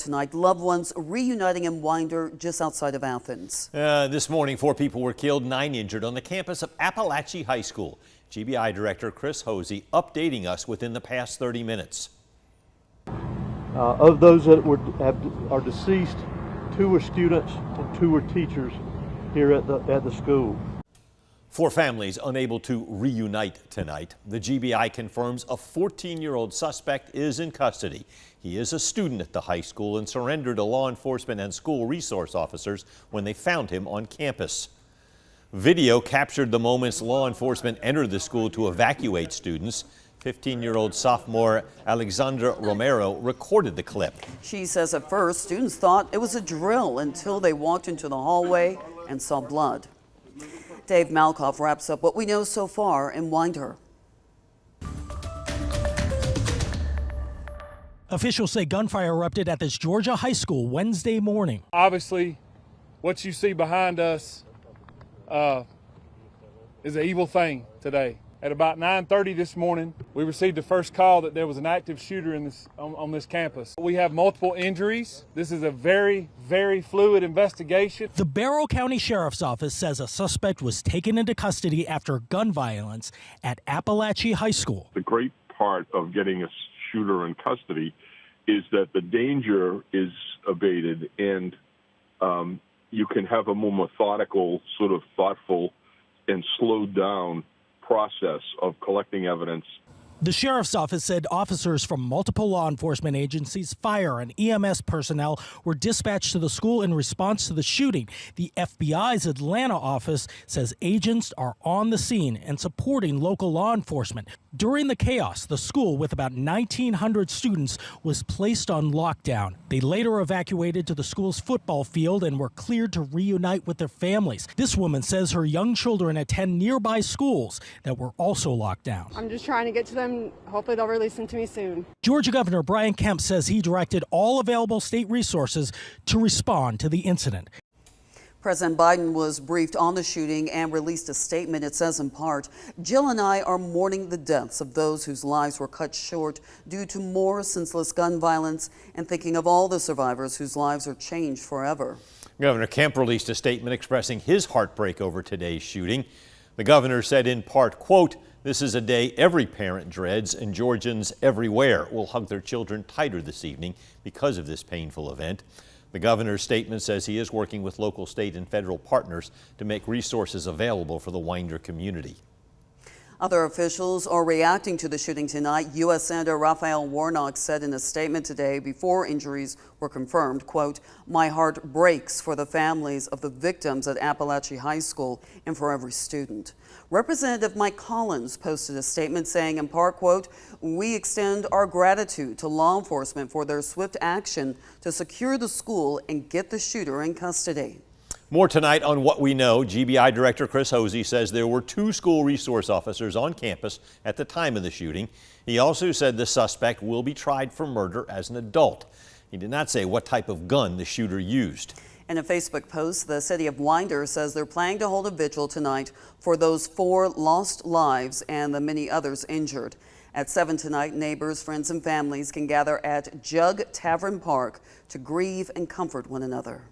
Tonight, loved ones reuniting in Winder, just outside of Athens. This morning, 4 people were killed, 9 injured on the campus of Apalachee High School. GBI Director Chris Hosey updating us within the past 30 minutes. Of those that are deceased, 2 were students and 2 were teachers here at the school. 4 families unable to reunite tonight. The GBI confirms a 14-year-old suspect is in custody. He is a student at the high school and surrendered to law enforcement and school resource officers when they found him on campus. Video captured the moments law enforcement entered the school to evacuate students. 15-year-old sophomore Alexandra Romero recorded the clip. She says at first students thought it was a drill until they walked into the hallway and saw blood. Dave Malkoff wraps up what we know so far in Winder. Officials say gunfire erupted at this Georgia high school Wednesday morning. Obviously, what you see behind us is an evil thing today. At about 9:30 this morning, we received the first call that there was an active shooter on this campus. We have multiple injuries. This is a very, very fluid investigation. The Barrow County Sheriff's Office says a suspect was taken into custody after gun violence at Apalachee High School. The great part of getting a shooter in custody is that the danger is abated and you can have a more methodical, sort of thoughtful and slowed down process of collecting evidence. The sheriff's office said officers from multiple law enforcement agencies, fire and EMS personnel were dispatched to the school in response to the shooting. The FBI's Atlanta office says agents are on the scene and supporting local law enforcement. During the chaos, the school, with about 1,900 students, was placed on lockdown. They later evacuated to the school's football field and were cleared to reunite with their families. This woman says her young children attend nearby schools that were also locked down. I'm just trying to get to them. Hopefully they'll release them to me soon. Georgia Governor Brian Kemp says he directed all available state resources to respond to the incident. President Biden was briefed on the shooting and released a statement. It says in part, Jill and I are mourning the deaths of those whose lives were cut short due to more senseless gun violence and thinking of all the survivors whose lives are changed forever. Governor Kemp released a statement expressing his heartbreak over today's shooting. The governor said in part, quote, "This is a day every parent dreads, and Georgians everywhere will hug their children tighter this evening because of this painful event." The governor's statement says he is working with local, state, and federal partners to make resources available for the Winder community. Other officials are reacting to the shooting tonight. U.S. Senator Raphael Warnock said in a statement today before injuries were confirmed, quote, "My heart breaks for the families of the victims at Apalachee High School and for every student." Representative Mike Collins posted a statement saying in part, quote, "We extend our gratitude to law enforcement for their swift action to secure the school and get the shooter in custody." More tonight on What We Know. GBI Director Chris Hosey says there were 2 school resource officers on campus at the time of the shooting. He also said the suspect will be tried for murder as an adult. He did not say what type of gun the shooter used. In a Facebook post, the city of Winder says they're planning to hold a vigil tonight for those 4 lost lives and the many others injured. At 7 tonight, neighbors, friends, and families can gather at Jug Tavern Park to grieve and comfort one another.